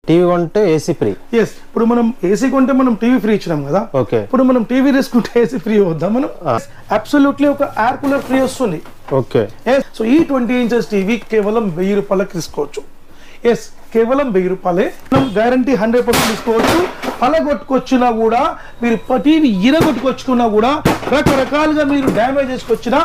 TV కొంటే AC free. Yes, ఇప్పుడు మనం ఏసీ కొంటే మనం టీవీ ఫ్రీ ఇచ్చినాం కదా. ఓకే, ఇప్పుడు మనం టీవీ తీసుకుంటే ఏసీ ఫ్రీ వద్దాం మనం. అబ్సల్యూట్లీ ఒక ఎయిర్ కూలర్ ఫ్రీ వస్తుంది. ఓకే, సో ఈ 20 ఇంచెస్ టీవీ కేవలం 1000 రూపాయలకు తీసుకోవచ్చు. ఎస్, కేవలం 1000 రూపాయలే. మనం గ్యారంటీ 100% తీసుకోవచ్చు. పలగొట్టుకొచ్చినా కూడా మీరు టీవీ ఇరగొట్టుకొచ్చుకున్నా కూడా రకరకాలుగా మీరు డ్యామేజ్ చేసుకొచ్చినా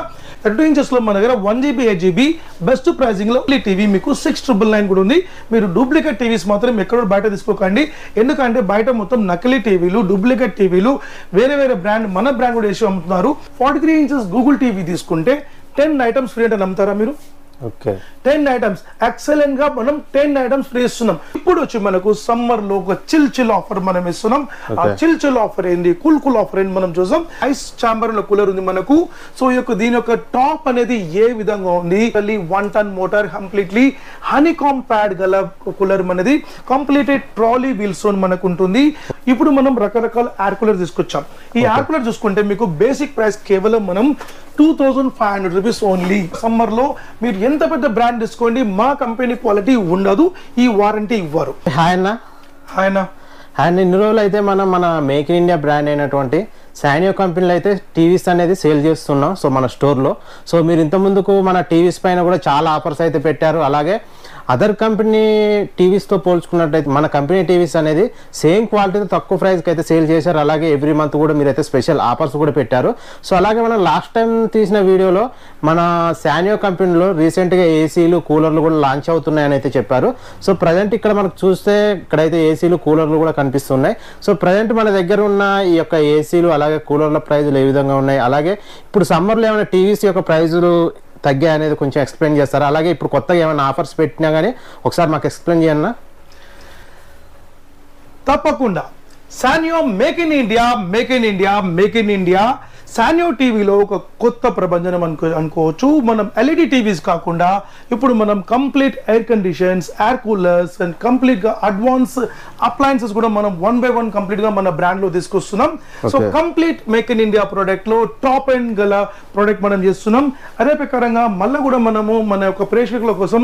32 ఇంచెస్ లో మన దగ్గర 1 GB 8 GB బెస్ట్ ప్రైజింగ్ లో ఈ టీవీ మీకు 6999 కూడా ఉంది. మీరు డూప్లికేట్ టీవీస్ మాత్రం ఎక్కడో బయట తీసుకోకండి. ఎందుకంటే బయట మొత్తం నకిలీ టీవీలు, డూప్లికేట్ టీవీలు, వేరే వేరే బ్రాండ్, మన బ్రాండ్ కూడా వేసి అమ్ముతున్నారు. 43 ఇంచెస్ గూగుల్ టీవీ తీసుకుంటే 10 ఐటమ్స్ ఫ్రీ అంటే నమ్ముతారా మీరు? ఓకే, 10 ఐటమ్స్ ఎక్సలెంట్ గా మనం 10 ఐటమ్స్ ఫ్రీ ఇస్తున్నాం. ఇప్పుడు వచ్చి మనకు సమ్మర్ లో ఒక చిల్ ఆఫర్ మనం ఇస్తున్నాం. ఆ చిల్ ఆఫర్ ఏంది, కూల్ ఆఫర్ ఏంది మనం చూసాం. ఐస్ చాంబర్ లో కూలర్ ఉంది మనకు. సో దీని యొక్క టాప్ అనేది ఏ విధంగా ఉంది, 1 ton motor, completely honeycomb pad గల కూలర్ మనది, కంప్లీటెడ్ ట్రాలీ వీల్స్ మనకు ఉంటుంది. ఇప్పుడు మనం రకరకాల ఎయిర్ కూలర్ తీసుకొచ్చాం. ఈ ఎయిర్ కూలర్ చూసుకుంటే మీకు బేసిక్ ప్రైస్ కేవలం మనం 2500 రూపీస్ ఓన్లీ. సమ్మర్ లో మీరు ఎంత పెద్ద బ్రాండ్ తీసుకోండి, మా కంపెనీ క్వాలిటీ ఉండదు, ఈ వారంటీ ఇవ్వరు. హాయ్ అన్న. హాయ్ అన్న. ఇన్ని రోజులు అయితే మన మేక్ ఇన్ ఇండియా బ్రాండ్ అయినటువంటి సానియో కంపెనీలో అయితే టీవీస్ అనేది సేల్ చేస్తున్నాం. సో మన స్టోర్లో. సో మీరు ఇంత ముందుకు మన టీవీస్ పైన కూడా చాలా ఆఫర్స్ అయితే పెట్టారు. అలాగే అదర్ కంపెనీ టీవీస్తో పోల్చుకున్నట్టయితే మన కంపెనీ టీవీస్ అనేది సేమ్ క్వాలిటీతో తక్కువ ప్రైస్కి అయితే సేల్ చేశారు. అలాగే ఎవ్రీ మంత్ కూడా మీరైతే స్పెషల్ ఆఫర్స్ కూడా పెట్టారు. సో అలాగే మనం లాస్ట్ టైం తీసిన వీడియోలో మన సానియో కంపెనీలో రీసెంట్గా ఏసీలు, కూలర్లు కూడా లాంచ్ అవుతున్నాయని అయితే చెప్పారు. సో ప్రజెంట్ ఇక్కడ మనకు చూస్తే ఇక్కడైతే ఏసీలు, కూలర్లు కూడా కనిపిస్తున్నాయి. సో ప్రజెంట్ మన దగ్గర ఉన్న ఈ యొక్క ఏసీలు అలాగే కూలర్ల ప్రైజులు ఏ విధంగా ఉన్నాయి, అలాగే ఇప్పుడు సమ్మర్లో ఏమైనా టీవీస్ యొక్క ప్రైజులు తగ్గాయి అనేది కొంచెం ఎక్స్ప్లెయిన్ చేస్తారు. అలాగే ఇప్పుడు కొత్తగా ఏమైనా ఆఫర్స్ పెట్టినా కానీ ఒకసారి మాకు ఎక్స్ప్లెయిన్ చేయండి. తప్పకుండా. సానియో make in India, make in India, make in India. సానియో టీవీలో ఒక కొత్త ప్రపంచం అనుకోవచ్చు. మనం ఎల్ఈడి టీవీస్ కాకుండా ఇప్పుడు మనం complete air conditions, air coolers and కంప్లీట్గా అడ్వాన్స్ అప్లయన్సెస్ కూడా మనం 1 by 1 కంప్లీట్గా మన బ్రాండ్లో తీసుకొస్తున్నాం. So complete make in India ప్రోడక్ట్లో టాప్ ఎండ్ గల ప్రోడక్ట్ మనం చేస్తున్నాం. అదే ప్రకారంగా మళ్ళీ కూడా మనము మన యొక్క ప్రేక్షకుల కోసం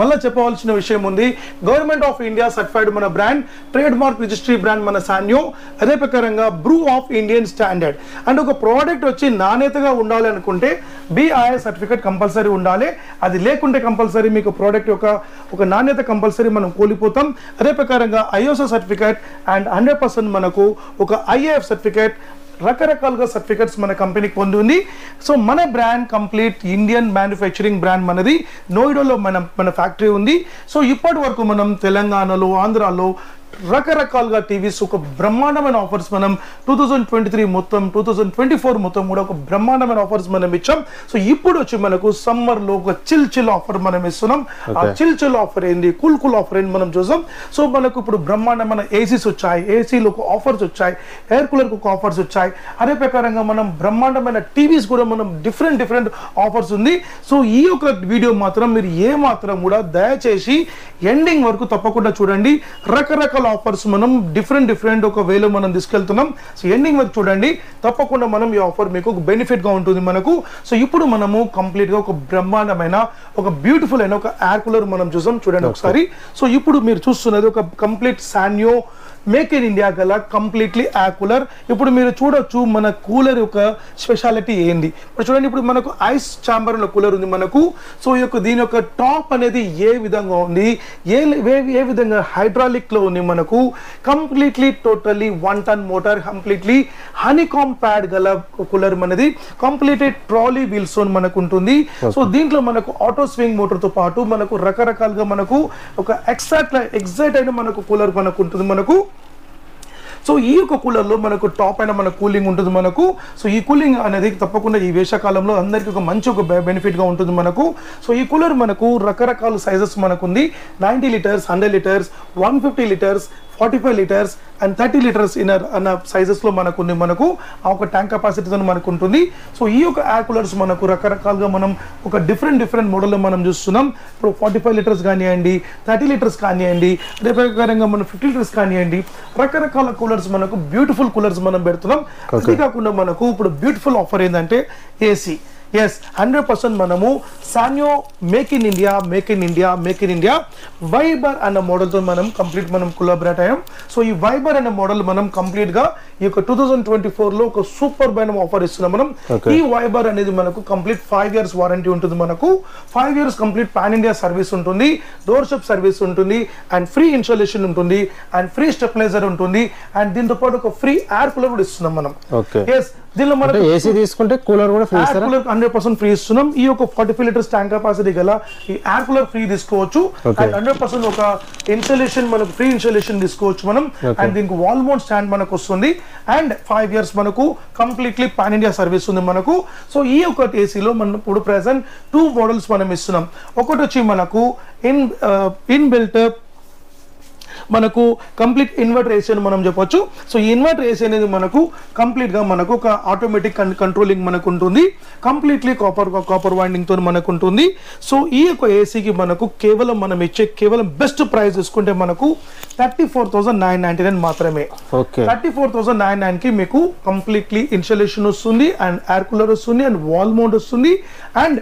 మళ్ళీ చెప్పవలసిన విషయం ఉంది. గవర్నమెంట్ ఆఫ్ ఇండియా సర్టిఫైడ్ మన brand, trade mark registry brand మన సానియో. అదే ప్రకారంగా Bru of Indian standard. And ఒక ప్రోడక్ట్ వచ్చి నాణ్యతగా ఉండాలి అనుకుంటే BIS సర్టిఫికేట్ కంపల్సరీ ఉండాలి. అది లేకుంటే కంపల్సరీ మీకు ప్రోడక్ట్ యొక్క ఒక నాణ్యత కంపల్సరీ మనం కోల్పోతాం. అదే ప్రకారంగా ISO సర్టిఫికేట్ అండ్ 100% మనకు ఒక IAF సర్టిఫికేట్, రకరకాలుగా సర్టిఫికేట్స్ మన కంపెనీకి పొంది ఉంది. సో మన brand complete Indian manufacturing brand మనది. నోయిడాలో మన ఫ్యాక్టరీ ఉంది. సో ఇప్పటి వరకు మనం తెలంగాణలో, ఆంధ్రాలో రకరకాలుగా టీవీస్ ఒక బ్రహ్మాండమైన ఆఫర్స్ మనం 2023 మొత్తం 2024 మొత్తం కూడా ఒక బ్రహ్మాండమైన ఆఫర్స్ మనం ఇచ్చాం. సో ఇప్పుడు వచ్చి మనకు సమ్మర్ లో ఒక చిల్ ఆఫర్ మనం ఇస్తున్నాం. ఆ చిల్ ఆఫర్ ఏంది, కూల్ ఆఫర్ ఏంది మనం చూసాం. సో మనకు ఇప్పుడు బ్రహ్మాండమైన ఏసీస్ వచ్చాయి, ఏసీలో ఒక ఆఫర్స్ వచ్చాయి, ఎయిర్ కూలర్ ఒక ఆఫర్స్ వచ్చాయి. అదే ప్రకారంగా మనం బ్రహ్మాండమైన టీవీస్ కూడా మనం డిఫరెంట్ ఆఫర్స్ ఉంది. సో ఈ యొక్క వీడియో మాత్రం మీరు ఏ మాత్రం కూడా దయచేసి ఎండింగ్ వరకు తప్పకుండా చూడండి. రకరకాల ఆఫర్స్ మనం డిఫరెంట్ ఒక వేలో మనం తీసుకెళ్తున్నాం. సో ఎండింగ్ వరకు చూడండి, తప్పకుండా మనం ఈ ఆఫర్ మీకు ఒక బెనిఫిట్ గా ఉంటుంది మనకు. సో ఇప్పుడు మనము కంప్లీట్ గా ఒక బ్రహ్మాండమైన ఒక బ్యూటిఫుల్ అయిన ఒక ఎయిర్ కూలర్ మనం చూసాం. చూడండి ఒకసారి. సో ఇప్పుడు మీరు చూస్తున్నది ఒక కంప్లీట్ సానియో మేక్ ఇన్ ఇండియా గల కంప్లీట్లీ ఎయిర్ కూలర్. ఇప్పుడు మీరు చూడొచ్చు మన కూలర్ యొక్క స్పెషాలిటీ ఏంది. ఇప్పుడు చూడండి, ఇప్పుడు మనకు ఐస్ చాంబర్ లో కూలర్ ఉంది మనకు. సో దీని యొక్క టాప్ అనేది ఏ విధంగా ఉంది, ఏ విధంగా హైడ్రాలిక్ లో ఉంది మనకు. Completely totally 1 ton motor, completely honeycomb pad గల కూలర్ మనది, కంప్లీటెడ్ ట్రాలీ వీల్స్ మనకు ఉంటుంది. సో దీంట్లో మనకు ఆటో స్వింగ్ మోటార్ తో పాటు మనకు రకరకాలుగా మనకు ఒక ఎగ్జైట్ అయిన మనకు కూలర్ మనకు ఉంటుంది మనకు. సో ఈ యొక్క కూలర్లో మనకు టాప్ అయిన మన కూలింగ్ ఉంటుంది మనకు. సో ఈ కూలింగ్ అనేది తప్పకుండా ఈ వేసవకాలంలో అందరికీ ఒక మంచి ఒక బెనిఫిట్గా ఉంటుంది మనకు. సో ఈ కూలర్ మనకు రకరకాల సైజెస్ మనకు ఉంది. 90 litres, 100 litres, 150 litres, 45 litres and 30 litres అన్న సైజెస్లో మనకు ఉంది. మనకు ఆ ఒక ట్యాంక్ కెపాసిటీతో మనకు ఉంటుంది. సో ఈ యొక్క ఎయిర్ కూలర్స్ మనకు రకరకాలుగా మనం ఒక డిఫరెంట్ మోడల్లో మనం చూస్తున్నాం. ఇప్పుడు 45 లీటర్స్ కానివ్వండి, 30 లీటర్స్ కానివ్వండి, అదే ప్రకారంగా మనం 50 లీటర్స్ కానివ్వండి, రకరకాల కూలర్స్ మనకు బ్యూటిఫుల్ కూలర్స్ మనం పెడుతున్నాం. అది కాకుండా మనకు ఇప్పుడు బ్యూటిఫుల్ ఆఫర్ ఏంటంటే ఏసీ. ఎస్ 100% మనము సానియో మేక్ ఇన్ ఇండియా వైబర్ అన్న మోడల్తో మనం కంప్లీట్ మనం కొలాబరేట్ అయ్యాం. సో ఈ వైబర్ అన్న మోడల్ మనం కంప్లీట్ గా ఈ యొక్క 2024 లో ఒక సూపర్ బైనం ఆఫర్ ఇస్తున్నాం మనం. ఈ వైబర్ అనేది మనకు కంప్లీట్ 5 years వారంటీ ఉంటుంది. మనకు 5 years complete pan India service ఉంటుంది, డోర్ షిప్ సర్వీస్ ఉంటుంది, అండ్ ఫ్రీ ఇన్స్టాలేషన్ ఉంటుంది, అండ్ ఫ్రీ స్టెబిలైజర్ ఉంటుంది, అండ్ దీంతో పాటు ఒక ఫ్రీ ఎయిర్ కూలర్ కూడా ఇస్తున్నాం మనం. ఎస్ దీనిలో మనకు ఏసీ తీసుకుంటే కూలర్ కూడా ఫ్రీ ఇస్తారా? 100% ఫ్రీ ఇస్తున్నాం. ఈ యొక్క 45 లీటర్స్ ట్యాంక్ కెపాసిటీ గల ఈ ఎయిర్ కూలర్ ఫ్రీ తీసుకోవచ్చు. అండ్ 100% ఒక ఇన్స్టాలేషన్ మనకు ఫ్రీ ఇన్స్టాలేషన్ తీసుకోవచ్చు మనం. అండ్ దీనికి వాల్ మౌంట్ స్టాండ్ మనకు వస్తుంది. అండ్ 5 years మనకు కంప్లీట్లీ పాన్ ఇండియా సర్వీస్ ఉంది మనకు. సో ఈ ఒక ఏసీలో మనం ఇప్పుడు ప్రెసెంట్ 2 మోడల్స్ మనం ఇస్తున్నాం. ఒకటి వచ్చి మనకు ఇన్ బిల్ట్ మనకు కంప్లీట్ ఇన్వర్టర్ ఏసీ అని మనం చెప్పొచ్చు. సో ఈ ఇన్వర్టర్ ఏసీ అనేది మనకు కంప్లీట్ గా మనకు ఒక ఆటోమేటిక్ కంట్రోలింగ్ మనకు ఉంటుంది, కంప్లీట్లీ కాపర్ వైండింగ్ తో మనకు ఉంటుంది. సో ఈ యొక్క ఏసీకి మనకు కేవలం మనం ఇచ్చే బెస్ట్ ప్రైస్ తీసుకుంటే మనకు 34,999 మాత్రమే. 34,999 కి మీకు కంప్లీట్లీ ఇన్స్టాలేషన్ వస్తుంది, అండ్ ఎయిర్ కూలర్ వస్తుంది, అండ్ వాల్ మౌంట్ వస్తుంది, అండ్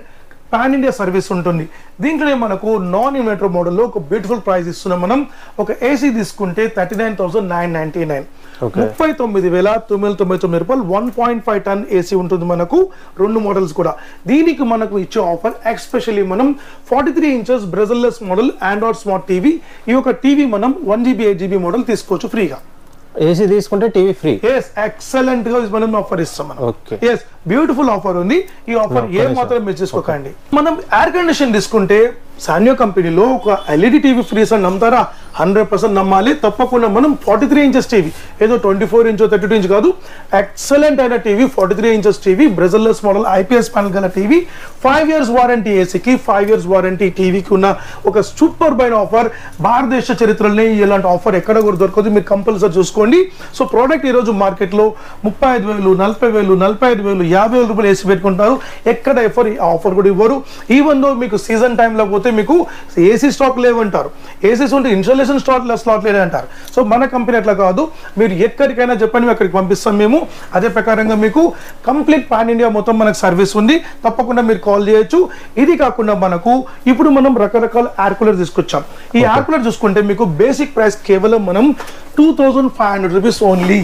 పాన్ ఇండియా సర్వీస్ ఉంటుంది. దీంట్లోనే మనకు నాన్ ఇన్వర్టర్ మోడల్లో ఒక బ్యూటిఫుల్ ప్రైస్ ఇస్తున్నాం మనం. ఒక ఏసీ తీసుకుంటే 39,999, 39,999 రూపాయలు. 1.5 ton ఏసీ ఉంటుంది మనకు, 2 మోడల్స్ కూడా. దీనికి మనకు ఇచ్చే ఆఫర్ ఎక్స్పెషల్లీ మనం 43 inches బ్రెజిల్లెస్ model Android smart TV, ఈ యొక్క టీవీ మనం 1GB 8GB మోడల్ తీసుకోవచ్చు ఫ్రీగా. ఏసీ తీసుకుంటే టీవీ ఫ్రీ. ఎస్ ఎక్సలెంట్ గా మనం ఆఫర్ ఇస్తాం మనం. ఎస్ బ్యూటిఫుల్ ఆఫర్ ఉంది. ఈ ఆఫర్ ఏ మాత్రం మిస్ చేసుకోకండి. మనం ఎయిర్ కండిషన్ తీసుకుంటే సానియో కంపెనీలో ఒక ఎల్ఈడి టీవీ ఫ్రీస్ అని నమ్ముతారా? 100% నమ్మాలి. తప్పకుండా మనం 43 inches టీవీ, ఏదో 24 inch 32 inch కాదు, ఎక్సలెంట్ అయిన TV 43 inches TV, బ్రెజిల్లెస్ model IPS panel గల టీవీ, 5 years వారంటీ ఏసీకి, 5 years వారంటీ టీవీకి ఉన్న ఒక సూపర్ బైన్ ఆఫర్. భారతదేశ చరిత్రలోనే ఇలాంటి ఆఫర్ ఎక్కడ కూడా దొరకదు, మీరు కంపల్సరీ చూసుకోండి. సో ప్రోడక్ట్ ఈ రోజు మార్కెట్ లో 35,000, 40,000, 45,000, 50,000 రూపాయలు ఏసీ పెట్టుకుంటారు. ఎక్కడ ఆఫర్ కూడా ఇవ్వరు. ఈవెన్ దో మీకు సీజన్ టైంలో పోతే మీకు ఏసీ స్టాక్ లేవంటారు, ఏసీస్ ఉంటే ఇన్స్టాలేషన్ స్లాట్ లేదంటారు. సో మన కంపెనీ అట్లా కాదు, మీరు ఎక్కడికైనా చెప్పండి అక్కడికి పంపిస్తాం మేము. అదే ప్రకారంగా మీకు కంప్లీట్ పాన్ ఇండియా మొత్తం మనకు సర్వీస్ ఉంది. తప్పకుండా మీరు కాల్ చేయొచ్చు. ఇది కాకుండా మనకు ఇప్పుడు మనం రకరకాల ఎయిర్ కూలర్ తీసుకొచ్చాం. ఈ ఎయిర్ కూలర్ చూసుకుంటే మీకు బేసిక్ ప్రైస్ కేవలం మనం 2,500 రూపీస్ ఓన్లీ.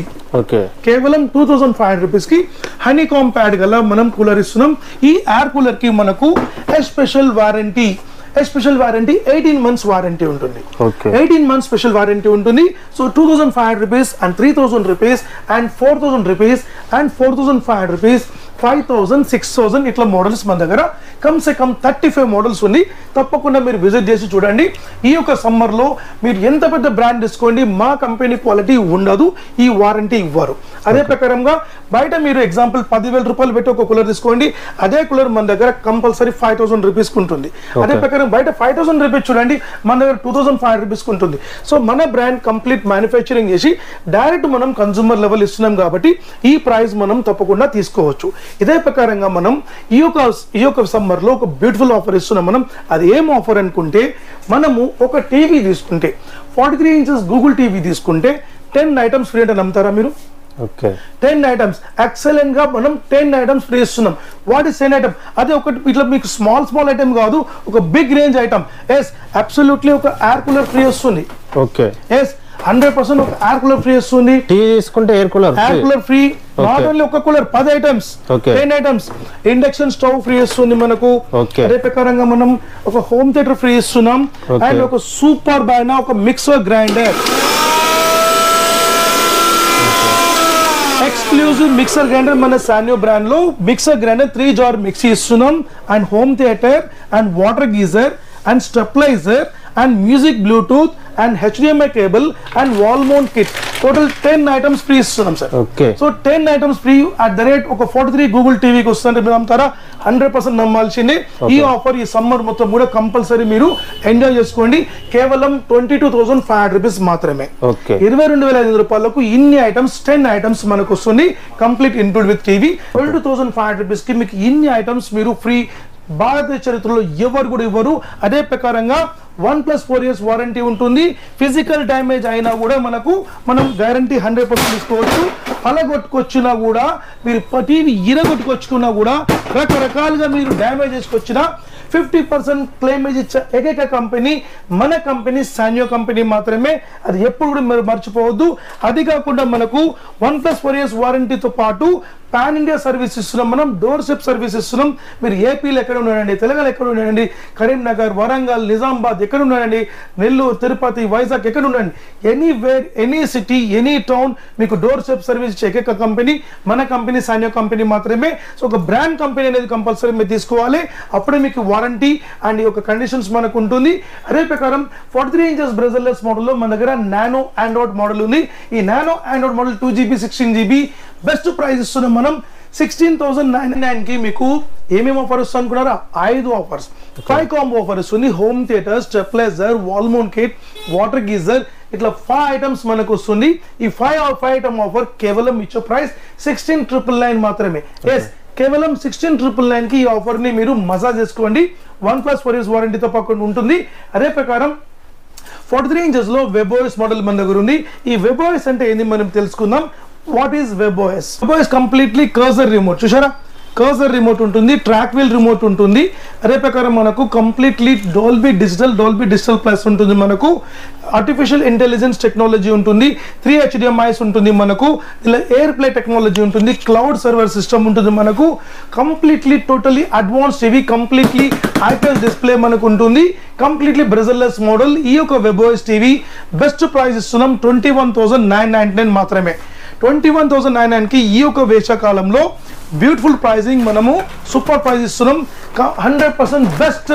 కేవలం 2,500 రూపీస్ కి హనీకామ్ ప్యాడ్ గల మనం కూలర్ ఇస్తున్నాం. ఈ ఎయిర్ కూలర్ కి మనకు స్పెషల్ వారంటీ 18 months వారంటీ ఉంటుంది. 18 months స్పెషల్ వారంటీ ఉంటుంది. So 2,500 rupees and 3,000 rupees and 4,000 rupees and 4,500 rupees, 5,000, 6,000 ఇట్లా మోడల్స్ మన దగ్గర కమ్సే కమ్ 35 మోడల్స్ ఉంది. తప్పకుండా మీరు విజిట్ చేసి చూడండి. ఈ యొక్క సమ్మర్ లో మీరు ఎంత పెద్ద బ్రాండ్ తీసుకోండి, మా కంపెనీ క్వాలిటీ ఉండదు, ఈ వారంటీ ఇవ్వరు. అదే ప్రకారంగా బయట మీరు ఎగ్జాంపుల్ 10,000 రూపాయలు పెట్టి ఒక కూలర్ తీసుకోండి, అదే కూలర్ మన దగ్గర కంపల్సరీ 5,000 రూపీస్ ఉంటుంది. అదే ప్రకారం బయట 5,000 రూపీస్ చూడండి, మన దగ్గర 2,500 రూపీస్ ఉంటుంది. సో మన బ్రాండ్ కంప్లీట్ మ్యానుఫ్యాక్చరింగ్ చేసి డైరెక్ట్ మనం కన్సూమర్ లెవెల్ ఇస్తున్నాం కాబట్టి ఈ ప్రైస్ మనం తప్పకుండా తీసుకోవచ్చు. ఇదే ప్రకారంగా మనం ఈ యొక్క సమ్మర్ లో ఒక బ్యూటిఫుల్ ఆఫర్ ఇస్తున్నాం మనం. అది ఏం ఆఫర్ అనుకుంటే, మనము ఒక టీవీ తీసుకుంటే 43 inches గూగుల్ టీవీ తీసుకుంటే 10 items ఫ్రీ అంటే నమ్ముతారా మీరు? 10 items ఎక్సలెంట్ గా మనం 10 items ఫ్రీ ఇస్తున్నాం. What is 10 item? అదే ఒకటి ఇట్లా మీకు స్మాల్ ఐటమ్ కాదు, ఒక big range item. Yes absolutely ఒక ఎయిర్ కూలర్ ఫ్రీ వస్తుంది. ఎస్ 100% ఒక ఎయిర్ కూలర్ ఫ్రీ వస్తుంది. టీవీ తీసుకుంటే air cooler free. Not only ఒక cooler, 10 items, 10 items. Induction stove free ఇస్తుంది మనకు. అదే ప్రకారంగా మనం ఒక హోమ్ థియేటర్ ఫ్రీ ఇస్తున్నాం. అండ్ ఒక సూపర్ బైనా ఒక mixer grinder, exclusive mixer grinder మన సానియో బ్రాండ్ లో మిక్సర్ గ్రైండర్ 3 jar మిక్సీ ఇస్తున్నాం. And home theatre and water geyser and stabiliser and music Bluetooth and HDMI cable and wall mount kit. Total 10 items free ఇస్తున్నాం sir. So 10 items free at the rate ఒక 43 Google టీవీకి వస్తుంటే మీరు నమ్ముతారా? 100% నమ్మాల్సిందే. ఈ offer ఈ summer మొత్తం కూడా కంపల్సరీ మీరు ఎంజాయ్ చేసుకోండి. కేవలం 22,500 రూపీస్ మాత్రమే. 22,500 రూపాయలకు ఇన్ని ఐటమ్స్ 10 items మనకు వస్తుంది, complete include with TV. 22,500 rupees కి మీకు ఇన్ని ఐటమ్స్ మీరు ఫ్రీ భారతదేశ చరిత్రలో ఎవరు కూడా ఇవ్వరు. అదే ప్రకారంగా 1+4 years వారంటీ ఉంటుంది. ఫిజికల్ డ్యామేజ్ అయినా కూడా మనం గ్యారంటీ 100% తీసుకోవచ్చు. పలగొట్టుకొచ్చినా కూడా, మీరు టీవీ ఇరగొట్టుకొచ్చుకున్నా కూడా, రకరకాలుగా మీరు డ్యామేజ్ చేసుకొచ్చినా 50% క్లెయిమేజ్ ఇచ్చే ఏకైక కంపెనీ మన కంపెనీ సానియో కంపెనీ మాత్రమే. అది ఎప్పుడు కూడా మీరు మర్చిపోవద్దు. అది కాకుండా మనకు 1+4 years వారంటీతో పాటు పాన్ ఇండియా సర్వీస్ ఇస్తున్నాం. మనం డోర్ స్టెప్ సర్వీస్ ఇస్తున్నాం. మీరు ఏపీలో ఎక్కడ ఉన్నారండి, తెలంగాణ ఎక్కడ ఉన్నారండి, కరీంనగర్, వరంగల్, నిజామాబాద్ ఎక్కడ ఉన్నారండి, నెల్లూరు, తిరుపతి, వైజాగ్ ఎక్కడ ఉండండి, anywhere, any city, any town మీకు డోర్ స్టెప్ సర్వీస్ ఇచ్చే ఏకైక కంపెనీ మన కంపెనీ సానియో కంపెనీ మాత్రమే. సో ఒక బ్రాండ్ కంపెనీ అనేది కంపల్సరీ మీరు తీసుకోవాలి. అప్పుడే మీకు వారంటీ అండ్ ఈ యొక్క కండిషన్స్ మనకు ఉంటుంది. అదే ప్రకారం 43 inches బ్రెజర్లెస్ మోడల్లో మన దగ్గర నానో ఆండ్రాయిడ్ మోడల్ ఉంది. ఈ nano Android model 2GB 16GB best price ఇస్తున్నాం మనం 16,999 కి. మీకు ఏమేమి ఆఫర్ వస్తుంది అనుకున్నారా? 5 ఆఫర్స్, 5 కాంబో ఆఫర్ వస్తుంది. Home theatre, stabiliser, wall mount kit, water geyser, ఇట్లా 5 ఐటమ్స్ మనకు వస్తుంది. ఈ 5 ఐటమ్ ఆఫర్ కేవలం ఇచ్చే ప్రైస్ 16,999 మాత్రమే. ఎస్, కేవలం 16,999 కి ఈ ఆఫర్ ని మీరు మజా చేసుకోండి. 1+4 years వారంటీతో పక్కన ఉంటుంది. అదే ప్రకారం 43 inches లో వెబోఎస్ మోడల్ మన దగ్గర ఉంది. ఈ వెబోఎస్ అంటే ఏంది మనం తెలుసుకుందాం. What is వెబోఎస్? వెబోఎస్ completely cursor remote. చూసారా, కర్సర్ రిమోట్ ఉంటుంది, ట్రాక్ వీల్ రిమోట్ ఉంటుంది. అదే ప్రకారం మనకు కంప్లీట్లీ డాల్బీ డిజిటల్ ప్లస్ ఉంటుంది. మనకు ఆర్టిఫిషియల్ ఇంటెలిజెన్స్ టెక్నాలజీ ఉంటుంది, 3 HDMIs ఉంటుంది. మనకు ఇలా ఎయిర్ ప్లే టెక్నాలజీ ఉంటుంది, క్లౌడ్ సర్వర్ సిస్టమ్ ఉంటుంది. మనకు completely totally advance TV, completely IPS display మనకు ఉంటుంది. Completely bezelless model. ఈ యొక్క వెబోఎస్ టీవీ బెస్ట్ ప్రైస్ ఇస్తున్నాం 21,999 మాత్రమే. 21,999 కి ఈ యొక్క వేసవకాలంలో బ్యూటిఫుల్ ప్రైజింగ్, మనము సూపర్ ప్రైస్ ఇస్తున్నాం. 100% best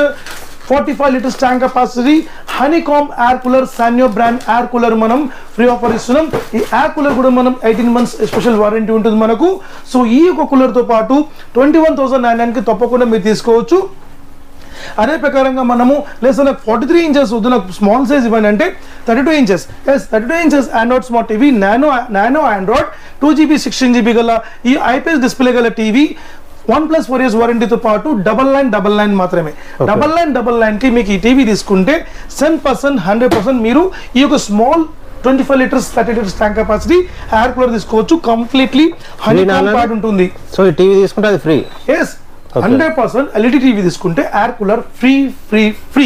45 liters tank capacity honeycomb air cooler, సానియో brand air cooler మనం ఫ్రీ ఆఫర్ ఇస్తున్నాం. ఈ ఎయిర్ కూలర్ కూడా మనం 18 months స్పెషల్ వారంటీ ఉంటుంది మనకు. సో ఈ యొక్క కూలర్తో పాటు 21,999 కి తప్పకుండా మీరు తీసుకోవచ్చు. అదే ప్రకారంగా మనము లేదా నాకు 43 inches వద్దు, నాకు స్మాల్ సైజ్ ఇవ్వండి అంటే 32 inches. Yes, 32 inches Android smart TV, nano Android 2GB 16GB గల ఈ IPS డిస్ప్లే గల టీవీ 1+4 years వారంటీతో పాటు 9999 మాత్రమే. 9999 కి మీకు ఈ టీవీ తీసుకుంటే 10%, 100% మీరు ఈ యొక్క small 25 liters 30 liters tank capacity air cooler తీసుకోవచ్చు. కంప్లీట్లీ హనీకామ్ ప్యాడ్ ఉంటుంది. సో ఈ టీవీ తీసుకుంటే అది ఫ్రీ. ఎస్, 100% LED టీవీ తీసుకుంటే ఎయిర్ కూలర్ ఫ్రీ.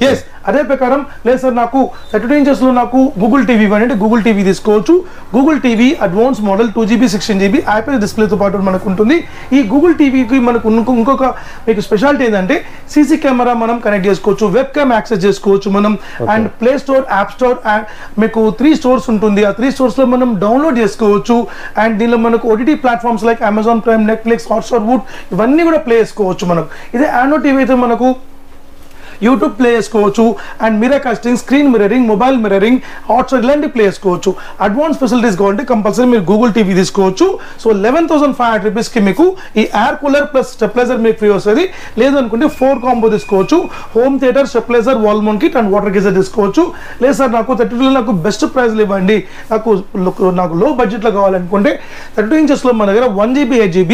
ఎస్, అదే ప్రకారం లేదు సార్ నాకు 32 inches లో నాకు గూగుల్ టీవీ ఇవ్వండి, గూగుల్ టీవీ తీసుకోవచ్చు. Google TV advance model 2GB 16GB IPS డిస్ప్లేతో పాటు మనకు ఉంటుంది. ఈ గూగుల్ టీవీకి మనకు ఇంకొక మీకు స్పెషాలిటీ ఏంటంటే సీసీ కెమెరా మనం కనెక్ట్ చేసుకోవచ్చు, వెబ్ క్యామ్ యాక్సెస్ చేసుకోవచ్చు మనం. And play store, app store, మీకు 3 stores ఉంటుంది. ఆ 3 stores లో మనం డౌన్లోడ్ చేసుకోవచ్చు. అండ్ దీనిలో మనకు OTT platforms like Amazon Prime, Netflix, Hotstar, వుడ్ ఇవన్నీ కూడా ప్లే చేసుకోవచ్చు మనకు. ఇదే ఆండ్రాయిడ్ టీవీ అయితే మనకు యూట్యూబ్ ప్లే చేసుకోవచ్చు. And mirror casting, screen mirroring, mobile mirroring, Hotstar ఇలాంటి ప్లే చేసుకోవచ్చు. అడ్వాన్స్ ఫెసిలిటీస్ కావాలంటే కంపల్సరీ మీరు గూగుల్ టీవీ తీసుకోవచ్చు. సో 11,500 rupees కి మీకు ఈ ఎయిర్ కూలర్ ప్లస్ స్టెప్లైజర్ మీకు ఫ్రీ వస్తుంది. లేదు అనుకుంటే 4 కాంబో తీసుకోవచ్చు. Home theatre, stabiliser, wall mount kit and water geyser తీసుకోవచ్చు. లేదు సార్ నాకు 32 నాకు బెస్ట్ ప్రైస్లు ఇవ్వండి, నాకు లో బడ్జెట్లో కావాలనుకుంటే 32 inches లో మన దగ్గర 1GB 8GB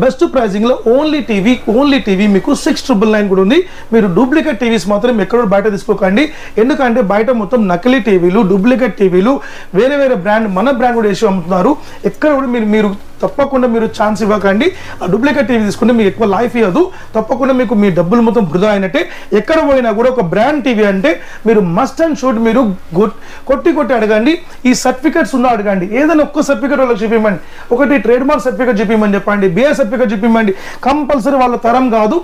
బెస్ట్ ప్రైజింగ్ లో ఓన్లీ టీవీ మీకు 6,999 కూడా ఉంది. మీరు డూప్లికేట్ టీవీస్ మాత్రం ఎక్కడ బయట తీసుకోకండి. ఎందుకంటే బయట మొత్తం నకిలీ టీవీలు, డూప్లికేట్ టీవీలు, వేరే బ్రాండ్, మన బ్రాండ్ కూడా వేసి అమ్ముతున్నారు. ఎక్కడ కూడా మీరు తప్పకుండా మీరు ఛాన్స్ ఇవ్వకండి. ఆ డూప్లికేట్ టీవీ తీసుకుంటే మీకు ఎక్కువ లైఫ్ ఇవ్వదు. తప్పకుండా మీకు మీ డబ్బులు మొత్తం వృధా అయినట్టే. ఎక్కడ పోయినా కూడా ఒక బ్రాండ్ టీవీ అంటే మీరు మస్ట్ అండ్ షుడ్ మీరు కొట్టి అడగండి. ఈ సర్టిఫికేట్స్ ఉన్నా అడగండి. ఏదైనా ఒక్క సర్టిఫికేట్ వాళ్ళకి చూపించండి. ఒకటి ట్రేడ్ మార్క్ సర్టిఫికేట్ చూపించమని చెప్పండి, బిఐ సర్టిఫికేట్ చూపించండి. కంపల్సరీ వాళ్ళ తరం కాదు.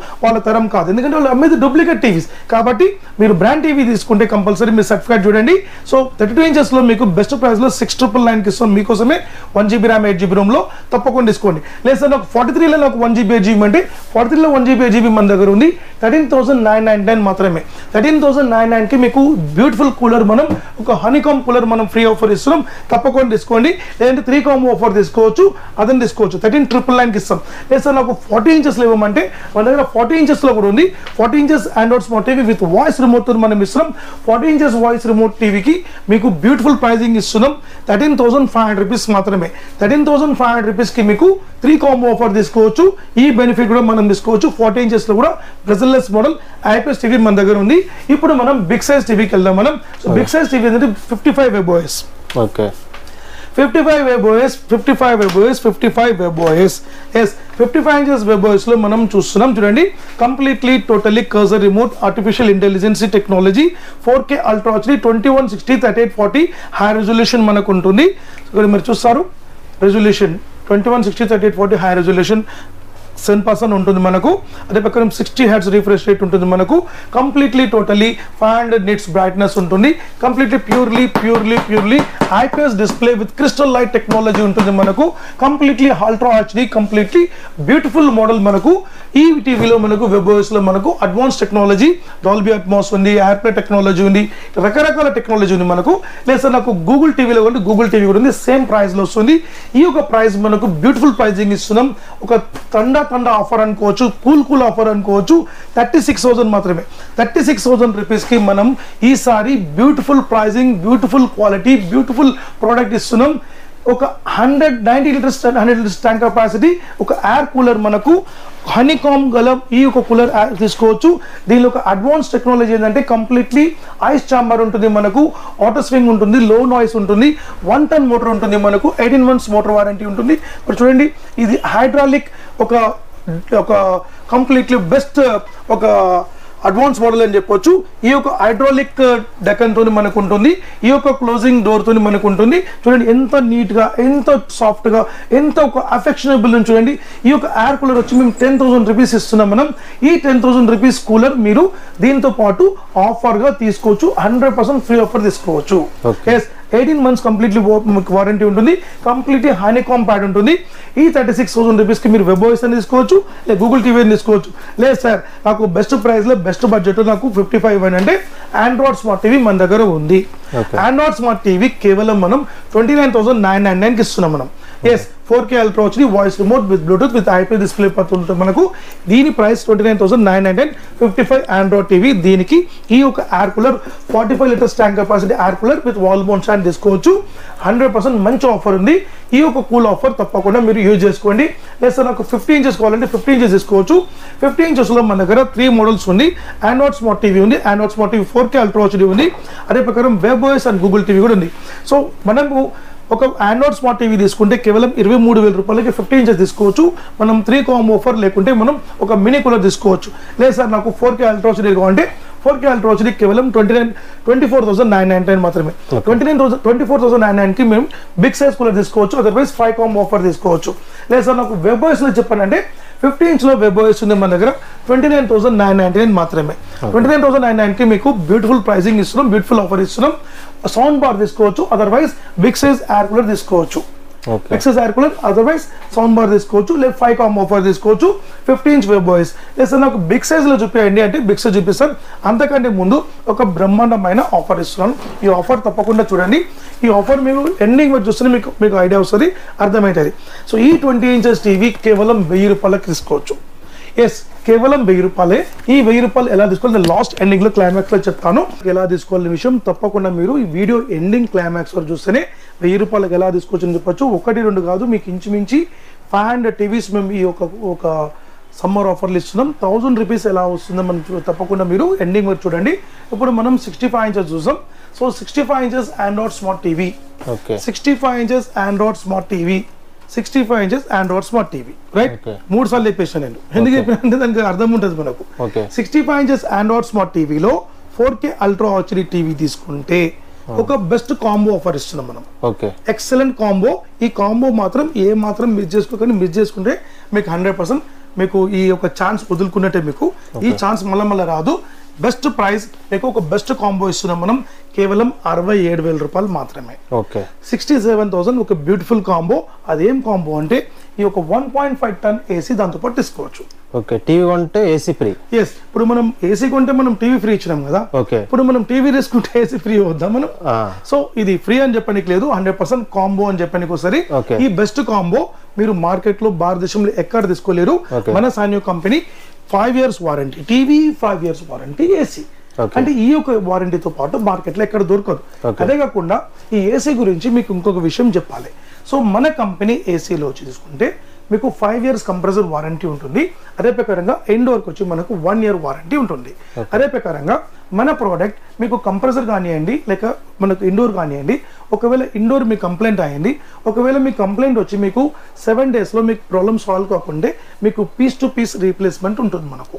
ఎందుకంటే వాళ్ళు అమ్మేది డూప్లికేట్ టీవీస్. కాబట్టి మీరు బ్రాండ్ టీవీ తీసుకుంటే కంపల్సరీ మీరు సర్టిఫికేట్ చూడండి. సో 32 inches లో మీకు బెస్ట్ ప్రైస్ లో 6,999 కి ఇస్తాం మీకోసమే. 1GB RAM 8GB ROM లో తప్పకుండా తీసుకోండి. లేదు సార్ నాకు 43 లో నాకు 1GB 8GB అంటే 43 లో 1GB 8GB మన దగ్గర ఉంది. 13,999 మాత్రమే. 13,999 కి మీకు బ్యూటిఫుల్ కూలర్, మనం ఒక హనీకామ్ కూలర్ మనం ఫ్రీ ఆఫర్ ఇస్తున్నాం. తప్పకుండా తీసుకోండి. లేదంటే 3 కాంబో ఆఫర్ తీసుకోవచ్చు, అదని తీసుకోవచ్చు. 13,999 కి ఇస్తాం. లేదు సార్ నాకు 40 inches లో ఇవ్వమంటే మన దగ్గర 40 inches లో కూడా ఉంది. 40 inches Android smart TV with voice remote మనం ఇస్తున్నాం. 40 inches వాయిస్ రిమోట్ టీవీకి మీకు బ్యూటిఫుల్ ప్రైజింగ్ ఇస్తున్నాం. 13,500 rupees మాత్రమే. 13,500 rupees కి మీకు 3 కాంబో ఆఫర్ తీసుకోవచ్చు. ఈ బెనిఫిట్ కూడా మనం తీసుకోవచ్చు. 40 inches లో కూడా బ్రెజర్లెస్ మోడల్ IPS టీవీ మన దగ్గర ఉంది. ఇప్పుడు మనం బిగ్ సైజ్ టీవీకి వెళ్దాం. మనం బిగ్ సైజ్ టీవీ అంటే 55 above. Okay, 55 WebOS, 55 WebOS, 55 WebOS. Yes, 55 inches WebOS లో మనం చూస్తున్నాం చూడండి. Completely totally cursor remote, artificial intelligence technology, 4K ultra HD, 2160 3840 high resolution మనకు ఉంటుంది. ఇక్కడ మీరు చూస్తారు రెజల్యూషన్ 2160 3840 హై రెజల్యూషన్ 7% ఉంటుంది మనకు. అదే ప్రకారం 60 Hz రిఫ్రెష్ రేట్ ఉంటుంది మనకు. కంప్లీట్లీ టోటలీ 500 nits బ్రైట్నెస్ ఉంటుంది. Completely purely IPS display with crystal light technology ఉంటుంది మనకు. Completely ultra HD, completely beautiful model మనకు. ఈ టీవీలో మనకు వెబ్ఓఎస్ లో మనకు అడ్వాన్స్ టెక్నాలజీ, డాల్బీ అట్మాస్ ఉంది, ఎయిర్ప్లే టెక్నాలజీ ఉంది, రకరకాల టెక్నాలజీ ఉంది మనకు. లేదా నాకు గూగుల్ టీవీలో కూడా గూగుల్ టీవీ కూడా ఉంది, సేమ్ ప్రైస్ లో వస్తుంది. ఈ యొక్క ప్రైస్ మనకు బ్యూటిఫుల్ ప్రైజింగ్ ఇస్తున్నాం. ఒక తండా ఆఫర్ అనుకోవచ్చు, కూల్ ఆఫర్ అనుకోవచ్చు. 36,000 మాత్రమే. 36,000 రూపీస్ కి మనం ఈసారి beautiful pricing, beautiful quality, beautiful product ఇస్తున్నాం. ఒక 190 లీటర్స్ 100 లీటర్స్ ట్యాంక్ కెపాసిటీ, ఒక ఎయిర్ కూలర్ మనకు హనీకామ్ గల ఈ ఒక కూలర్ తీసుకోవచ్చు. దీనిలో ఒక అడ్వాన్స్ టెక్నాలజీ ఏంటంటే కంప్లీట్లీ ఐస్ చాంబర్ ఉంటుంది మనకు, ఆటో స్వింగ్ ఉంటుంది, లో నాయిస్ ఉంటుంది, 1 ton మోటార్ ఉంటుంది మనకు, 18 months మోటార్ వారంటీ ఉంటుంది. ఇప్పుడు చూడండి ఇది హైడ్రాలిక్ ఒక కంప్లీట్లీ బెస్ట్ ఒక అడ్వాన్స్ మోడల్ అని చెప్పొచ్చు. ఈ యొక్క హైడ్రాలిక్ డెకన్ తోని మనకు ఉంటుంది, ఈ యొక్క క్లోజింగ్ డోర్ తోని మనకు ఉంటుంది. చూడండి ఎంత నీట్ గా, ఎంత సాఫ్ట్ గా, ఎంత ఒక అఫెక్షనబుల్ అని చూడండి. ఈ యొక్క ఎయిర్ కూలర్ వచ్చి మేము 10,000 రూపీస్ ఇస్తున్నాం మనం. ఈ 10,000 రూపీస్ కూలర్ మీరు దీంతో పాటు ఆఫర్ గా తీసుకోవచ్చు, 100% ఫ్రీ ఆఫర్ తీసుకోవచ్చు. 18 months కంప్లీట్లీ వారంటీ ఉంటుంది, కంప్లీట్లీ హనీకామ్ ప్యాడ్ ఉంటుంది. ఈ 36,000 రూపీస్ కి మీరు వెబ్ఓఎస్ అని తీసుకోవచ్చు, లేదా గూగుల్ టీవీ అని తీసుకోవచ్చు. లేదు సార్ నాకు బెస్ట్ ప్రైస్ లో బెస్ట్ బడ్జెట్ నాకు 55 అంటే ఆండ్రాయిడ్ స్మార్ట్ టీవీ మన దగ్గర ఉంది. ఆండ్రాయిడ్ స్మార్ట్ టీవీ కేవలం మనం 29,999 కి ఇస్తున్నాం మనం. Yes 4K ultra HD voice remote with Bluetooth with IP display ఉంటుంది మనకు. దీని ప్రైస్ 29,999, 55 ఆండ్రాయిడ్ టీవీ. దీనికి ఈ ఒక air cooler 45 litres tank capacity air cooler with wall mount stand తీసుకోవచ్చు. 100% మంచి ఆఫర్ ఉంది. ఈ ఒక కూల్ ఆఫర్ తప్పకుండా మీరు యూజ్ చేసుకోండి. లేదా నాకు 50 inches కావాలంటే 50 inches తీసుకోవచ్చు. 50 inches లో మన దగ్గర 3 మోడల్స్ ఉంది. ఆండ్రాయిడ్ స్మార్ట్ టీవీ ఉంది, Android smart TV 4K ultra HD ఉంది, అదే ప్రకారం వెబ్ఓఎస్ అండ్ గూగుల్ టీవీ కూడా ఉంది. సో మనము ఒక ఆండ్రాయిడ్ స్మార్ట్ టీవీ తీసుకుంటే కేవలం 23,000 రూపాయలకి 50 inches తీసుకోవచ్చు. మనం 3 కాంబో ఆఫర్ లేకుంటే మనం ఒక మినీ కూలర్ తీసుకోవచ్చు. లేదు సార్ నాకు 4K అల్ట్రా హెచ్డి కావాలంటే 4K అల్ట్రా హెచ్డి కేవలం 24,999 మాత్రమే. 24,999 కి మేము బిగ్ సైజ్ కూలర్ తీసుకోవచ్చు, అదర్వైజ్ 5 కాంబో ఆఫర్ తీసుకోవచ్చు. లేదు సార్ నాకు వెబ్ఓఎస్ లో చెప్పానంటే 50 inch లో వెబ్ఓఎస్ ఉంది మన దగ్గర 29,999 మాత్రమే. 29,999 కి మీకు బ్యూటిఫుల్ ప్రైజింగ్ ఇస్తున్నాం, బ్యూటిఫుల్ ఆఫర్ ఇస్తున్నాం. సౌండ్ బార్ తీసుకోవచ్చు, otherwise big size air cooler తీసుకోవచ్చు. Big size air cooler otherwise sound bar తీసుకోవచ్చు, లేదా 5 కాంబో ఆఫర్ తీసుకోవచ్చు. 50 inch వెబ్ఓఎస్. లేదా నాకు బిగ్ సైజ్ లో చూపించండి అంటే బిగ్ సైజ్ చూపిస్తాను. అంతకంటే ముందు ఒక బ్రహ్మాండమైన ఆఫర్ ఇస్తున్నాను. ఈ ఆఫర్ తప్పకుండా చూడండి. ఈ ఆఫర్ మీరు ఎండింగ్ వచ్చి చూస్తే మీకు ఐడియా వస్తుంది, అర్థమవుతుంది. సో ఈ 20 inches టీవీ కేవలం 1000 రూపాయలకి తీసుకోవచ్చు. ఎస్ కేవలం 1000 రూపాయలే. ఈ 1000 రూపాయలు ఎలా తీసుకోవాలి లాస్ట్ ఎండింగ్ లో క్లైమాక్స్ లో చెప్తాను. ఎలా తీసుకోవాలనే విషయం తప్పకుండా మీరు ఈ వీడియో ఎండింగ్ క్లైమాక్స్ వరకు చూస్తేనే 1000 రూపాయలకు ఎలా తీసుకోవచ్చు అని చెప్పొచ్చు. 1 2 కాదు, మీకు ఇంచుమించి 500 టీవీస్ మేము ఈ ఒక సమ్మర్ ఆఫర్లు ఇస్తున్నాం. 1000 రూపీస్ ఎలా వస్తుందో మనం తప్పకుండా మీరు ఎండింగ్ వరకు చూడండి. ఇప్పుడు మనం 65 inches చూసాం. So 65 inches Android smart TV, 65 inches Android smart TV, 65 inches Android smart TV. Right, 3 సార్లు చెప్పేసాను నేను. ఎందుకు చెప్పినంటే దానికి అర్థం ఉంటుంది మనకు. 65 inches ఆండ్రాయిడ్ స్మార్ట్ టీవీలో 4K అల్ట్రా హెచ్డి టీవీ తీసుకుంటే ఒక బెస్ట్ కాంబో ఆఫర్ ఇస్తున్నాం మనం. Excellent combo. ఈ కాంబో మాత్రం ఏ మాత్రం మిస్ చేసుకోకండి. మిస్ చేసుకుంటే మీకు 100% మీకు ఈ యొక్క ఛాన్స్ వదులుకున్నట్టే. మీకు ఈ ఛాన్స్ మళ్ళీ రాదు. బెస్ట్ ప్రైస్ మీకు ఒక బెస్ట్ కాంబో ఇస్తున్నాం మనం కేవలం 67,000 రూపాయలు మాత్రమే. 67,000 ఒక బ్యూటిఫుల్ కాంబో. అదేం కాంబో అంటే ఈ ఒక 1.5 ton ఏసీ దాంతో పాటు తీసుకోవచ్చు. టీవీ కొంటే ఏసీ ఫ్రీ. ఎస్, ఇప్పుడు మనం ఏసీ కొంటే మనం టీవీ ఫ్రీ ఇచ్చినాం కదా. ఇప్పుడు మనం టీవీ తీసుకుంటే ఏసీ ఫ్రీ వద్దాం మనం. సో ఇది ఫ్రీ అని చెప్పడానికి లేదు, 100% కాంబో అని చెప్పడానికి ఒకసారి. ఈ బెస్ట్ కాంబో మీరు మార్కెట్ లో భారతదేశంలో ఎక్కడ తీసుకోలేరు. మన సాన్యో company 5 years warranty TV, 5 years warranty AC. అంటే ఈ యొక్క వారంటీతో పాటు మార్కెట్ లో ఎక్కడ దొరకదు. అదే కాకుండా ఈ ఏసీ గురించి మీకు ఇంకొక విషయం చెప్పాలి. సో మన కంపెనీ ఏసీలో వచ్చి తీసుకుంటే మీకు 5 years కంప్రెసర్ వారంటీ ఉంటుంది. అదే ప్రకారంగా ఇండోర్ కి వచ్చి మనకు 1 year వారంటీ ఉంటుంది. అదే ప్రకారంగా మన ప్రోడక్ట్ మీకు కంప్రెసర్ కానివ్వండి లేక మనకు ఇండోర్ కానివ్వండి, ఒకవేళ ఇండోర్ మీ కంప్లైంట్ అయ్యండి, ఒకవేళ మీ కంప్లైంట్ వచ్చి మీకు 7 డేస్లో మీకు ప్రాబ్లమ్ సాల్వ్ కాకుండా మీకు పీస్ టు పీస్ రీప్లేస్మెంట్ ఉంటుంది మనకు.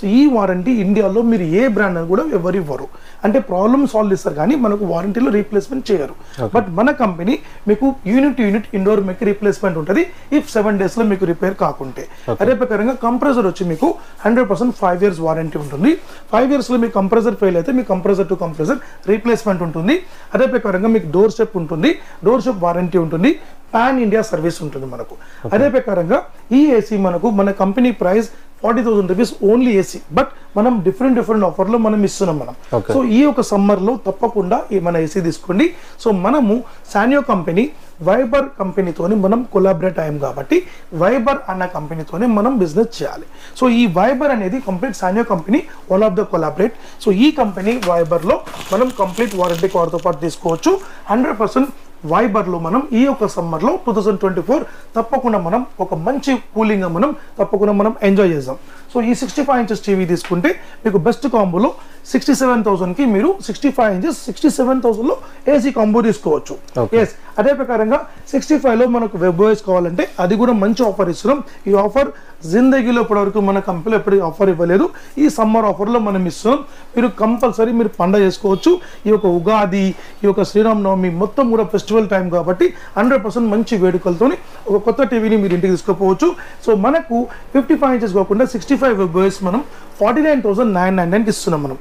సో ఈ వారంటీ ఇండియాలో మీరు ఏ బ్రాండ్ అని కూడా ఎవరు ఇవ్వరు, అంటే ప్రాబ్లమ్ సాల్వ్ చేస్తారు కానీ మనకు వారంటీలో రీప్లేస్మెంట్ చేయరు. బట్ మన కంపెనీ మీకు యూనిట్ ఇండోర్ మీకు రీప్లేస్మెంట్ ఉంటుంది ఇఫ్ 7 డేస్లో మీకు రిపేర్ కాకుంటే. అదే ప్రకారంగా కంప్రెసర్ వచ్చి మీకు 100% 5 years వారంటీ ఉంటుంది. 5 yearsలో మీ కంప్రెసర్ ఫెయిల్ అయితే మీ కంప్రెసర్ టు కంప్రెసర్ రీప్లేస్మెంట్ ఉంటుంది. అదే ప్రకారంగా మీకు డోర్ స్టెప్ ఉంటుంది, డోర్ స్టెప్ వారంటీ ఉంటుంది, పాన్ ఇండియా సర్వీస్ ఉంటుంది మనకు. అదే ప్రకారంగా ఈ ఏసీ మనకు మన company price 40,000 rupees only AC, but మనం డిఫరెంట్ ఆఫర్లో మనం ఇస్తున్నాం మనం. సో ఈ ఒక సమ్మర్లో తప్పకుండా మన ఏసీ తీసుకోండి. సో మనము సానియో కంపెనీ వైబర్ కంపెనీతోని మనం కొలాబరేట్ అయ్యాం కాబట్టి వైబర్ అన్న కంపెనీతోనే మనం బిజినెస్ చేయాలి. సో ఈ వైబర్ అనేది complete సానియో company one of the collaborate. So ఈ కంపెనీ వైబర్లో మనం కంప్లీట్ వారంటీ కార్డ్తో పాటు తీసుకోవచ్చు. 100% వైబర్లో మనం ఈ యొక్క సమ్మర్లో 2024 తప్పకుండా మనం ఒక మంచి కూలింగ్గా మనం తప్పకుండా మనం ఎంజాయ్ చేద్దాం. సో ఈ 65 inches టీవీ తీసుకుంటే మీకు బెస్ట్ కాంబోలో 67,000కి మీరు 65 inches 67,000లో ఏసీ కాంబో తీసుకోవచ్చు. ఎస్, అదే ప్రకారంగా 65లో మనకు వెబ్ ఓఎస్ కావాలంటే అది కూడా మంచి ఆఫర్ ఇస్తున్నాం. ఈ ఆఫర్ జిందగీలో ఇప్పటివరకు మన కంపెనీలో ఎప్పుడు ఆఫర్ ఇవ్వలేదు. ఈ సమ్మర్ ఆఫర్లో మనం ఇస్తున్నాం. మీరు కంపల్సరీ మీరు పండగ చేసుకోవచ్చు. ఈ యొక్క ఉగాది, ఈ యొక్క శ్రీరామనవమి మొత్తం కూడా ఫెస్టివల్ టైం కాబట్టి 100% మంచి వేడుకలతోని ఒక కొత్త టీవీని మీరు ఇంటికి తీసుకుపోవచ్చు. సో మనకు 55 inches కాకుండా 65 వెబ్ ఓఎస్ మనం 49,999కి ఇస్తున్నాం మనం.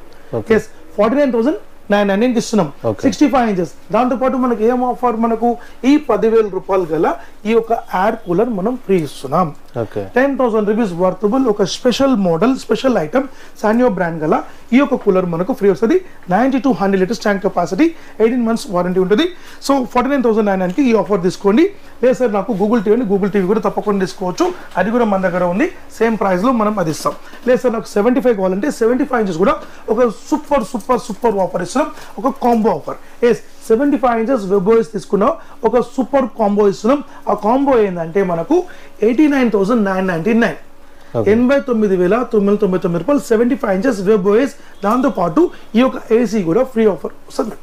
ఎస్, 49,999కి ఇస్తున్నాం 65 inches. దాంతోపాటు మనకి ఏం ఆఫర్, మనకు ఈ 10,000 రూపాయలు గల ఈ యొక్క ఎయిర్ కూలర్ మనం ఫ్రీ ఇస్తున్నాం. 10,000 rupees వర్తబుల్ ఒక special model special item సానియో brand గల ఈ యొక్క కూలర్ మనకు ఫ్రీ వస్తుంది. 90 to 100 liters tank capacity, 18 months warranty ఉంటుంది. సో 49,999కి ఈ ఆఫర్ తీసుకోండి. లేదు సార్ నాకు గూగుల్ టీవీ కూడా తప్పకుండా తీసుకోవచ్చు, అది కూడా మన దగ్గర ఉంది, సేమ్ ప్రైస్లో మనం అది ఇస్తాం. లేదు సార్ నాకు 75 కావాలంటే 75 inches కూడా ఒక సూపర్ ఆఫర్ ఇస్తున్నాం, ఒక combo offer. Yes, 75 inches webOS తీసుకున్నాం, ఒక సూపర్ కాంబో ఇస్తున్నాం. ఆ కాంబో ఏంటంటే మనకు 89,999, 89,999 రూపాయలు 75 inches వెబ్ ఓఎస్. దాంతోపాటు ఈ యొక్క ఏసీ కూడా ఫ్రీ ఆఫర్ వస్తుంది.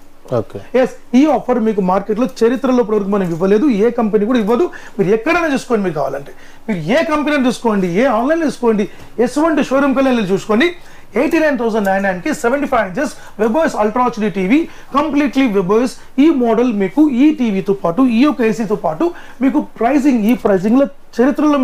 ఎస్, ఈ ఆఫర్ మీకు మార్కెట్లో చరిత్రలో ఇప్పటివరకు మనం ఇవ్వలేదు, ఏ కంపెనీ కూడా ఇవ్వదు. మీరు ఎక్కడైనా చూసుకోండి, మీకు కావాలంటే మీరు ఏ కంపెనీ చూసుకోండి, ఏ ఆన్లైన్లో చూసుకోండి, ఎటువంటి షోరూమ్కి వెళ్ళి చూసుకోండి. 89,999కి 75 inches web OS ultra HD TV, completely web OS. ఈ మోడల్ మీకు ఈ టీవీతో పాటు ఈ యొక్క ఏసీతో పాటు మీకు ఈ ప్రైసింగ్లో చరిత్రలో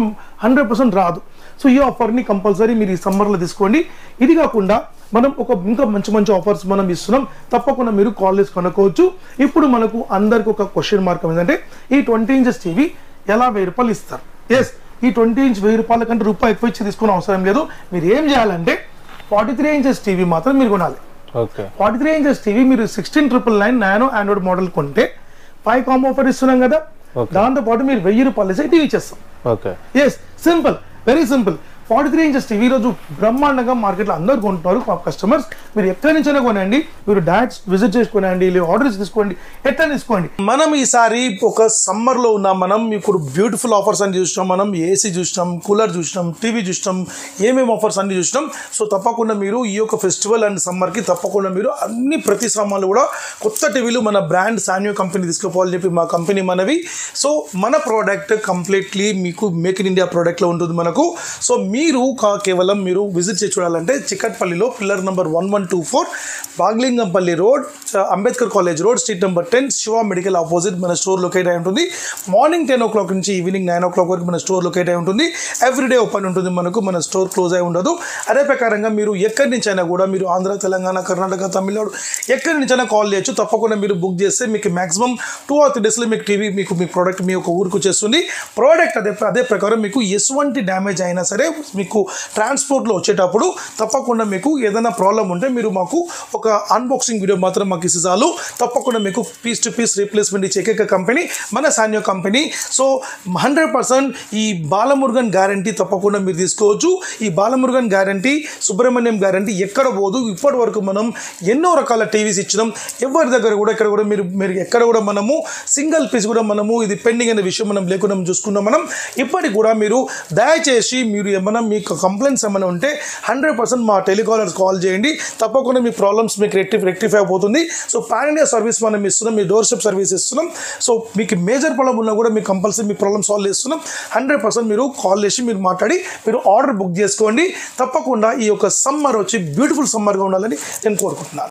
100% రాదు. సో ఈ ఆఫర్ని కంపల్సరీ మీరు ఈ సమ్మర్లో తీసుకోండి. ఇది కాకుండా మనం ఇంకా మంచి ఆఫర్స్ మనం ఇస్తున్నాం, తప్పకుండా మీరు కాల్ చేసి కనుక్కోవచ్చు. ఇప్పుడు మనకు అందరికి ఒక క్వశ్చన్ మార్క్ ఏంటంటే ఈ 20 inches టీవీ ఎలా 1000 రూపాయలు ఇస్తారు? ఎస్, ఈ 20 inch 1000 రూపాయల కంటే రూపాయి ఎక్కువ ఇచ్చి తీసుకునే అవసరం లేదు. మీరు ఏం చేయాలంటే 43 inches టీవీ మాత్రం మీరు కొనాలి. 43 inches టీవీ మీరు 16,999 నానో ఆండ్రాయిడ్ మోడల్ కొంటే 5 కాంబో ఆఫర్ ఇస్తున్నాం కదా, దాంతోపాటు మీరు 1000 రూపాయలు టీవీ ఇచ్చేస్తాం. Yes, simple, very simple. 43 inches TV రోజు బ్రహ్మాండంగా మార్కెట్లో అందరూ కొంటున్నారు కస్టమర్స్. మీరు ఎక్కడి నుంచైనా కొనండి, మీరు డైరెక్ట్ విజిట్ చేసుకోండి, ఆర్డర్స్ తీసుకోండి, ఎట్లా తీసుకోండి. మనం ఈసారి ఒక సమ్మర్లో ఉన్నాం. మనం ఇప్పుడు బ్యూటిఫుల్ ఆఫర్స్ అని చూసినాం, మనం ఏసీ చూసినాం, కూలర్ చూసినాం, టీవీ చూసినాం, ఏమేమి ఆఫర్స్ అన్ని చూసినాం. సో తప్పకుండా మీరు ఈ యొక్క ఫెస్టివల్ అండ్ సమ్మర్కి తప్పకుండా మీరు ప్రతి సామాన్లు కూడా కొత్త టీవీలు మన బ్రాండ్ సానియో కంపెనీ తీసుకుపోవాలని చెప్పి మా కంపెనీ మనవి. సో మన ప్రోడక్ట్ కంప్లీట్లీ మీకు మేక్ ఇన్ ఇండియా ప్రోడక్ట్లో ఉంటుంది మనకు. సో మీరు కేవలం మీరు విజిట్ చేసి చూడాలంటే చిక్కట్పల్లిలో pillar number 1124, Baghlingampally road, Ambedkar college road, street number 10, Shiva medical opposite మన స్టోర్ లొకేట్ అయి ఉంటుంది. మార్నింగ్ 10 o'clock నుంచి ఈవినింగ్ 9 o'clock వరకు మన స్టోర్ లొకేట్ అయి ఉంటుంది. ఎవ్రీడే ఓపెన్ ఉంటుంది మనకు, మన స్టోర్ క్లోజ్ అయి ఉండదు. అదే ప్రకారంగా మీరు ఎక్కడి నుంచి అయినా కూడా మీరు ఆంధ్ర, తెలంగాణ, కర్ణాటక, తమిళనాడు ఎక్కడి నుంచి అయినా కాల్ చేయొచ్చు. తప్పకుండా మీరు బుక్ చేస్తే మీకు మాక్సిమం 2 or 3 daysలో మీకు టీవీ మీ ప్రోడక్ట్ మీ యొక్క ఊరికి వచ్చేస్తుంది. ప్రోడక్ట్ అదే ప్రకారం మీకు ఎటువంటి డ్యామేజ్ అయినా సరే మీకు ట్రాన్స్పోర్ట్లో వచ్చేటప్పుడు తప్పకుండా మీకు ఏదైనా ప్రాబ్లం ఉంటే మీరు మాకు ఒక అన్బాక్సింగ్ వీడియో మాత్రం మాకు ఇస్తే చాలు. తప్పకుండా మీకు పీస్ టు పీస్ రీప్లేస్మెంట్ ఇచ్చే ఏకైక కంపెనీ మన సానియో కంపెనీ. సో 100% ఈ బాలమురుగన్ గ్యారంటీ తప్పకుండా మీరు తీసుకోవచ్చు. ఈ బాలమురుగన్ గ్యారంటీ, సుబ్రహ్మణ్యం గ్యారంటీ ఎక్కడ పోదు. ఇప్పటి వరకు మనం ఎన్నో రకాల టీవీస్ ఇచ్చినాం, ఎవరి దగ్గర కూడా ఇక్కడ కూడా మీరు ఎక్కడ కూడా మనము సింగిల్ పీస్ కూడా మనము ఇది పెండింగ్ అనే విషయం మనం లేకుండా చూసుకున్నాం. మనం ఇప్పటికి కూడా మీరు దయచేసి మీరు ఏమన్నా ఏమైనా మీకు కంప్లైంట్స్ ఏమైనా ఉంటే 100% మా టెలికాలర్స్ కాల్ చేయండి, తప్పకుండా మీ ప్రాబ్లమ్స్ మీకు రెక్టిఫై అయిపోతుంది. సో పాన్ ఇండియా సర్వీస్ మనం ఇస్తున్నాం, మీ డోర్ స్టెప్ సర్వీస్ ఇస్తున్నాం. సో మీకు మేజర్ ప్రాబ్లం ఉన్నా కూడా మీకు కంపల్సరీ మీ ప్రాబ్లమ్ సాల్వ్ చేస్తున్నాం. 100% మీరు కాల్ చేసి మీరు మాట్లాడి మీరు ఆర్డర్ బుక్ చేసుకోండి. తప్పకుండా ఈ యొక్క సమ్మర్ వచ్చి బ్యూటిఫుల్ సమ్మర్గా ఉండాలని నేను కోరుకుంటున్నాను.